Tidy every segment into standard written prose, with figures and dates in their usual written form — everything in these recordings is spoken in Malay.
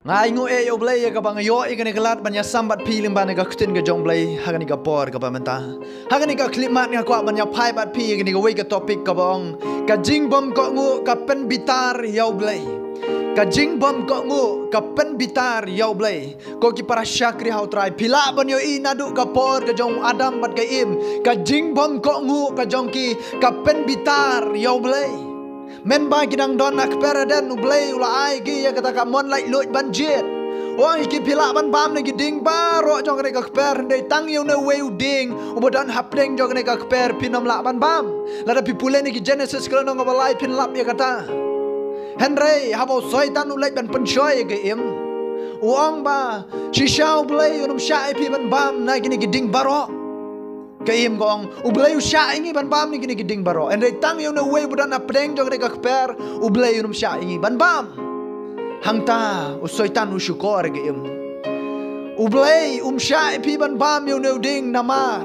ngai ngu e yo blay ka bang yo e kani kelat banya sambat pi limban ka kutin ka jong blay hagani ka por ka pamenta hagani ka klimat nga kwa banya pai bat pi kani ka wei ka topic ka bang ka jing bom ko ngu ka pen bitar yo blay ka jing bom ko ngu ka pen bitar yo blay ko ki para syakri hau trai pila ban yo i nadu ka por ka jong adam bat ka im ka jing bom ko ngu ka jong ki ka pen bitar yo blay men ba kidang don nak peradan ublay ula ai gi ya kata kamon lai loit banjit wang iki pila ban bam ne giding ba ro jong ne ka per dei tang yo ne weu ding ubodan hapdeng jong ne ka per pinom la ban bam la da pipule ne ki genesis kala no ngabalai pin lap ya kata henry habo soitan ulai ban pensoy ge im wang ba si shau blay unum shai pi ban bam na gini giding baro kaim gong ublay usha ingi ban bam ni gini giding baro and tang yo no way budan apdeng jog ne kakper ublay unum sha ingi ban bam hangta usoitan ushukor ge im ublay sha pi ban bam yo no ding namar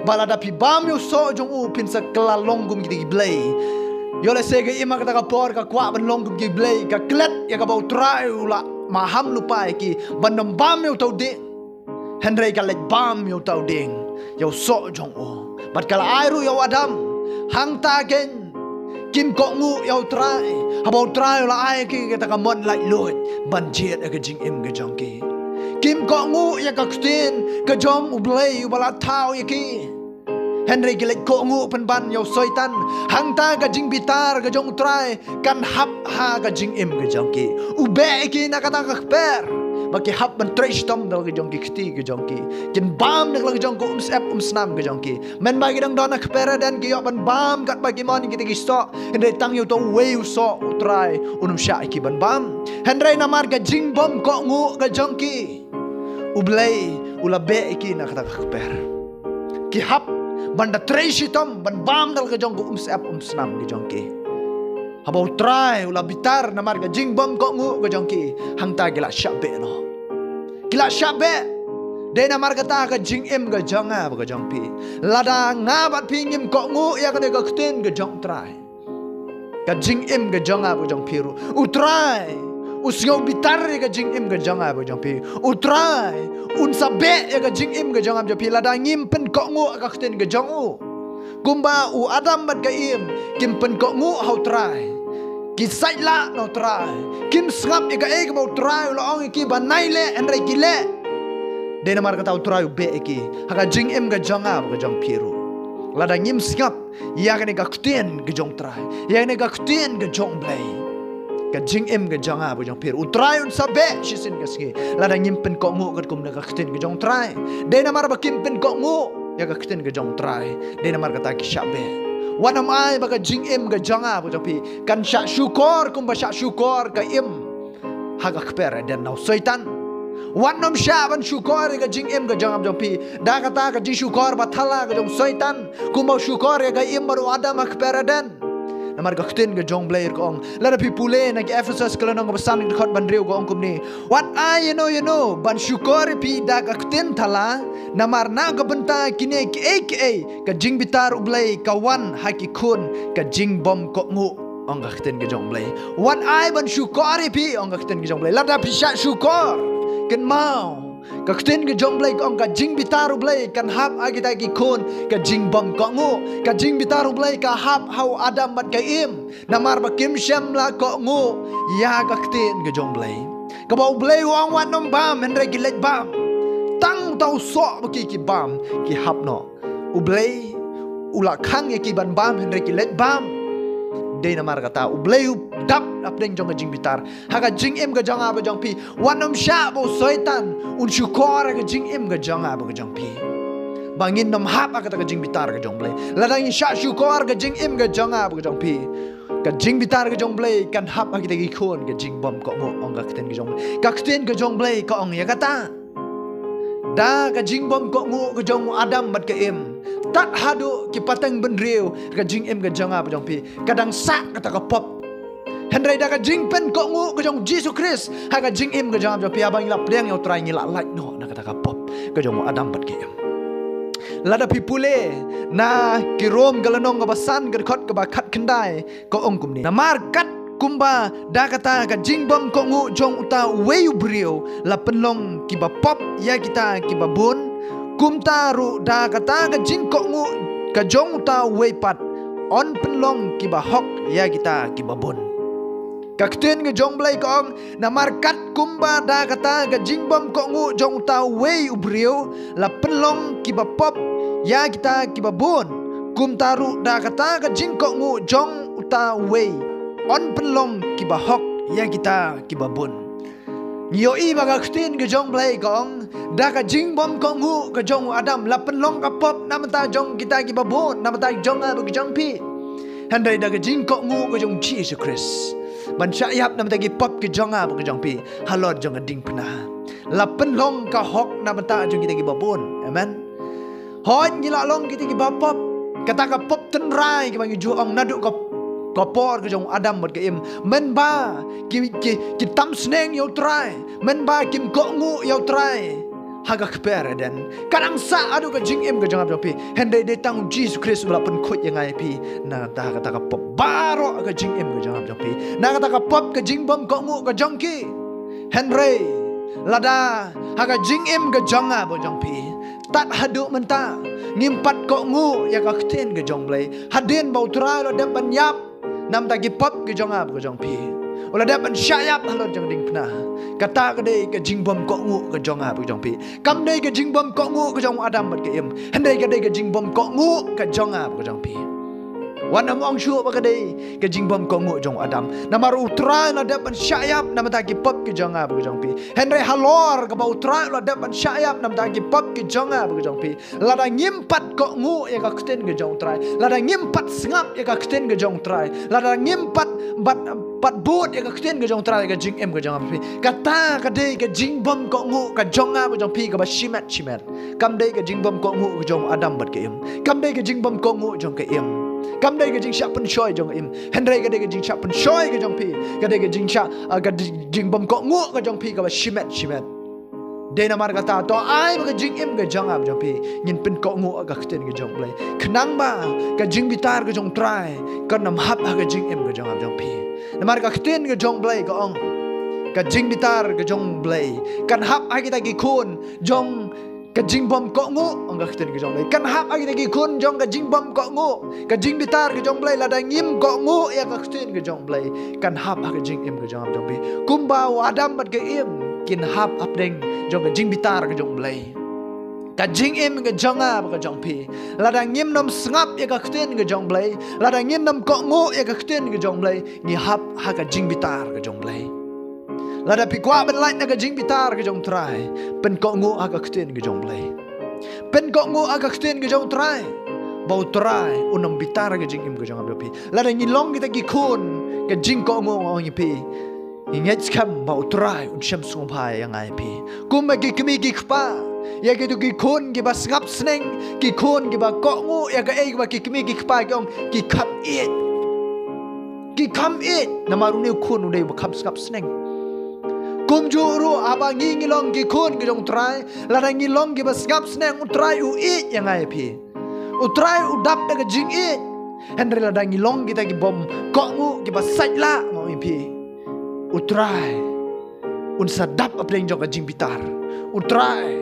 balada pi bam yo so jong u pin sa klalong gum gidi blay yo le sege im ka ka por ka kwa ban long gum gi blay ka klet ya ka bau trai ula maham lupa ki ban bam yo tau ding henry ka let bam yo tau ding yo so jong o bat kala airu yo adam hang ta gen kim ko ngu yo trai about trai la ai ki ta ka mon lai lot ban jet ka jing im ga jong ki kim ko ngu ya ka ktin ka jong ublay ubala tau ya ki henry ki let ko ngu pen ban yo soitan hang ta ka jing bitar ka jong trai kan hap ha ka jing im ga jong ki ube ki na ka ta ka per baki hap ban trace tom dal ke jong ki kti ke jong ki kin bam nak lag jong ko sap snam ke jong ki men bagi dang dona kpera dan ki ban bam kat bagi mon ki ti sto hendai tang yo to we so utrai unum sha ki ban bam hendai namar ga jing bom ko ngu ga jong ki ublay ula be ki nak ta kper ki hap ban da trace tom ban bam dal ke jong ko sap snam ke jong ki habau try ula bitar namar ga jing bom ko ngu ga jong ki hang ta gila shabe no gila shabe de namar ga ta ga jing em ga jong a ga jong pi lada nga bat pi ngim ko ngu ya ga ga kten ga jong try ga jing em ga jong a ga jong pi ru u try usgo bitar ga jing em ga jong a ga jong pi u try un sabe ya ga jing em ga jong a ga pi lada ngim pen ko ngu ga kten ga jong u kumba u adam bat ga im kim pen ko ngu hau try ki sai la no try kim sngap ega ega mau try lo ong ki banai le en re ki le de na mar ka tau try be ki ha jing em ga jonga ga jong piru la da ngim sngap ya ga ne ga kten ga jong try ya ne ga kten ga jong blay ka jing em ga jonga ga jong piru try un sabe shisin ga ski la da ngim pen ko ngu ga kum ga kten ga jong try de na mar ba kim pen ko ngu ya ga kten ga jong try de na mar ka ta ki shabe wanam ai baga jing em ga janga bu jopi kan sha syukur kum ba sha syukur ka im haga kper dan nau soitan wanam sha ban syukur ga jing em ga janga bu jopi da kata ga jing syukur ba thala ga jong soitan kum ba syukur ga im baru ada mak kper dan namar ga kten ga jong blair ko ong la pi pule na ki Ephesus kala nong ba san khot ban riu go ong kum ni what I you know ban syukur pi da ga kten thala namar na ga benta kine ki aka ka jing bitar ublay kawan haki kun ka jing bom ko ngu ong ga kten ga jong blay what I ban syukur pi ong ga kten ga jong blay la da pi sha syukur ken mau ka kten ga jong blay ong ka jing bitar ublay kan hap agi ta ki kun ka jing bom ko ngu ka jing bitar ublay ka hap hau adam mat ka im namar ba kim shem la ko ngu ya ka kten ga jong blay ka ba ublay wang wan nom bam hen re ki let bam tang tau so baki ki bam ki hap no ublay ula khang ki ban bam hen re ki let bam de na mar kata ublay dap apdeng jong jing bitar haga jing em ga jang aba jong pi wanam sha bo soitan un syukor ga jing em ga jang aba ga jong pi bangin nom hap ka ta jing bitar ga jong blay ladang sha syukor ga jing em ga jang aba ga jong pi ka jing bitar ga jong blay kan hap agi ta gi khon ga jing bom ko ngo ong ga kten ga jong ka kten ga jong blay ko ong ya kata da ka jing bom ko ngu ka jong adam mat ka em tat hadu ki patang ben riu ka jing em ka jong apa jong pi kadang sak kata ka pop hendrai da ka jing pen ko ngu ka jong Jesus Christ ha ka jing em ka jong apa pi abang la preng yo trai ngila like no na kata ka pop ka jong adam mat ka em lada pi pule na ki rom galanong ka basan ka khot ka ba khat khandai ko ong kum ni na mar kat kumba da kata ka jingbom ko ngu jong uta weu brio la penlong kiba pop ya kita kiba bun kumta ru da kata ka jing ko ngu ka jong uta wei pat on penlong kiba hok ya kita kiba bun kakten ke jong blai kong na markat kumba da kata ke jingbom ko ngu jong ta wei ubrio la penlong kiba pop ya kita kiba bun kum taru da kata ke jing ko ngu jong ta wei on penlong kiba hok ya kita kiba bun nyo i baga kakten ke jong blai kong da ka jingbom ko ngu ke jong adam la penlong ka pop namata jong kita kiba bun namata jong a ke jong pi handai da ke jing ko ngu ke jong Jesus Christ ban syayap nam tagi pop ke jonga ke jong pi halot jong ding pena lapen long ka hok nam ta jong kita gi babon amen hoi ngila long kita gi bapop kata ka pop ten rai ke bang ju ong nadu ka por ke jong adam bot ke im men ba ki tam sneng yo try men ba kim ko ngu yo try haga kper den kadang sa adu ka jing im ke jong pi hende de tang Jesus Christ la pen khut yang ai pi na ta kata ka pop baro ka jing im ke jong pi na kata ka pop ke jing bom ko ngu ka jong ki henry lada haga jing im ke jong a bo jong pi tat hadu menta ngimpat ko ngu ya ka kten ke jong blai hadin bau tra lo dem ban yap nam ta ki pop ke jong a bo jong pi ola dem ban syayap halon jong ding pna kata ke dei ke jing bom ko ngu ke jong a bo jong pi kam dei ke jing bom ko ngu ke jong adam bat ke im hendai ke dei ke jing bom ko ngu ke jong a bo jong pi wan am ong shu ba ke dei ke jing bom ko ngu jong adam namar utra la dem ban syayap nam ta ki pop ke jong a bo jong pi hendai halor ke ba utra la dem ban syayap nam ta ki pop ke jong a bo jong pi la da ngimpat ko ngu ya ka kten ke jong trai la da ngimpat sngap ya ka kten ke jong trai la da ngimpat pat bot ya ka kten ke jong trai ka jing em ke jong pi kata ka dei ke jing bom ko ngu ka jong a bo jong pi ka ba shimet kam dei ke jing bom ko ngu ke jong adam bat ke im kam dei ke jing bom ko ngu jong ke im kam dei ke jing sha pen shoy jong im hendrai ke dei ke jing sha pen shoy ke jong pi ka dei ke jing sha ka jing bom ko ngu ke jong pi ka ba shimet dei na mar kata to ai ba ke jing im ke jong ab jong pi ngin pen ko ngu ka kten ke jong blai khnang ba ka jing bitar ke jong trai ka nam hap ha ke jing im ke jong ab jong pi na mar ka kten ke jong blai ko ong ka jing bitar ke jong blai kan hap ha kita ki kun jong ka jing bom ko ngu ong ka kten ke jong blai kan hap ha kita ki kun jong ka jing bom ko ngu ka jing bitar ke jong blai la da ngim ko ngu ya ka kten ke jong blai kan hap ha ke jing im ke jong ab jong pi kumba adam bat ke im kin hap apdeng jong ka jing bitar ke jong blai ka jing im ke jong a ka jong pi la da ngim nom sngap ya ka kten ke jong blai la da ngim nom ko ngu ya ka kten ke jong blai ni hap ha ka jing bitar ke jong blai la da pi kwa ben lai na ka jing bitar ke jong trai pen ko ngu ha ka kten ke jong blai pen ko ngu ha ka kten ke jong trai bau trai unom bitar ke jing im ke jong pi la da ngilong kita ki kun ke jing ko ngu ong pi ingat skam bau trai un sham sung pai yang ai pi kum ma ki kmi ki khpa ya ki tu ki kun ki ba ngap sneng ki kun ki ba ko ngu ya ka ei ba ki kmi ki khpa ki ong ki kham it namaru ne kun u dei ba khap ngap sneng kum juru aba ngilong ki kun ki jong trai la da ngilong ki ba ngap sneng u trai u it yang ai pi u trai u dap da ka jing it hendri la da ngilong kita ki bom ko ngu ki ba sai la ngo pi utrai un sadap apeng jong jing bitar utrai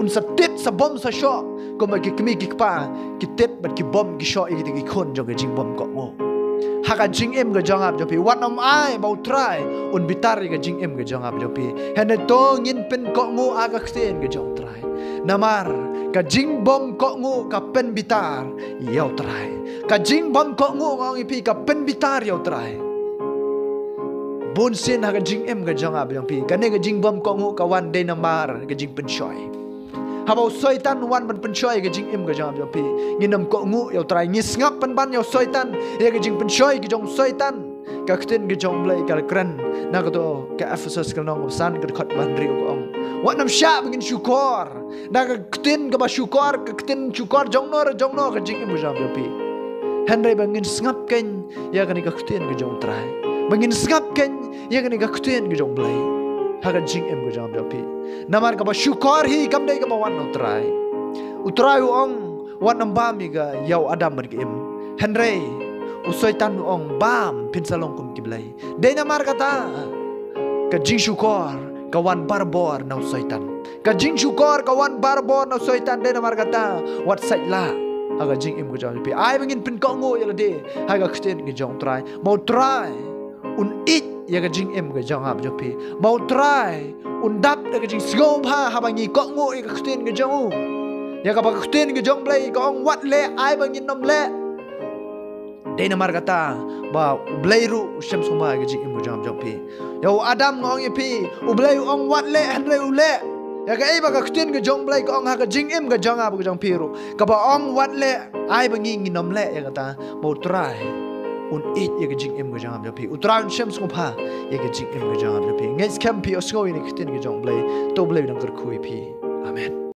un satit sa bom sa sho ko ma ki kmi ki pa ki tet bat ki bom ki sho i ki khon jong jing bom ko ngo ha ka jing em ga jong ap jo pi wat am ai ba utrai un bitar ga jing em ga jong ap jo pi hen to ngin pen ko ngo a ka kten ga jong trai namar ka jing bom ko ngo ka pen bitar yau trai ka jing bom ko ngo ngong pi ka pen bitar yau trai bun sin ha ka jing em ka jong ab jong pi ka ne ka jing bom ko ngu ka wan de na mar ka jing pen shoy ha ba soitan wan ban pen shoy ka jing em ka jong ab jong pi nginam ko ngu yo trai ngis ngap pan ban yo soitan ya ka jing pen shoy ka jong soitan ka kten ka jong blai ka kran na ka to ka Ephesus ka nong san ka khot ban ri ko ong wat nam sha bangin syukur na ka kten ka ba syukur ka kten syukur jong no ka jing em ka jong ab jong pi henry bangin ngap ken ya ka ni ka kten ka jong trai bangin ngap ken ya kan ka kten ke jong blai ha ka jing em ke jong pi namar ka ba syukur hi kam dei ka ba wan utrai ong wan nam ba mi ga yau adam ber ke em henry Usoitan ong bam pinsalong kum kiblay. Dena mar kata ka jing syukor kawan barbor na usoitan. Ka jing syukor kawan barbor na usoitan dena mar kata wat saitla aga jing im gajang pi. Ai bangin pin ko ngo ya de. Haga ksten gajang try. Mau try un it ya ga jing im gajang ab jo pi. Mau try un dap ga jing sgom ha habangi ko ngo ya ksten gajang. Ya ka ba ksten gajang blay ko ong wat le ai bangin nom le. Dena mar kata ba blairu syam suma gaji imu jam jam pi. Ya Adam ngong pi ublai ong wat le hanre ule. Ya ka ai ba ka ktin ga jong blai ko ong ha ka jing im ga jang ab ga jang piru. Ka ba ong wat le ai ba ngi nom le ya kata mau try un it ya ga jing im ga jang jam pi. Utrai syam suma pa ya ga jing im ga jang jam pi. Ngai skam pi osgo ini ktin ga jong blai to blai dang kar kui pi. Amen.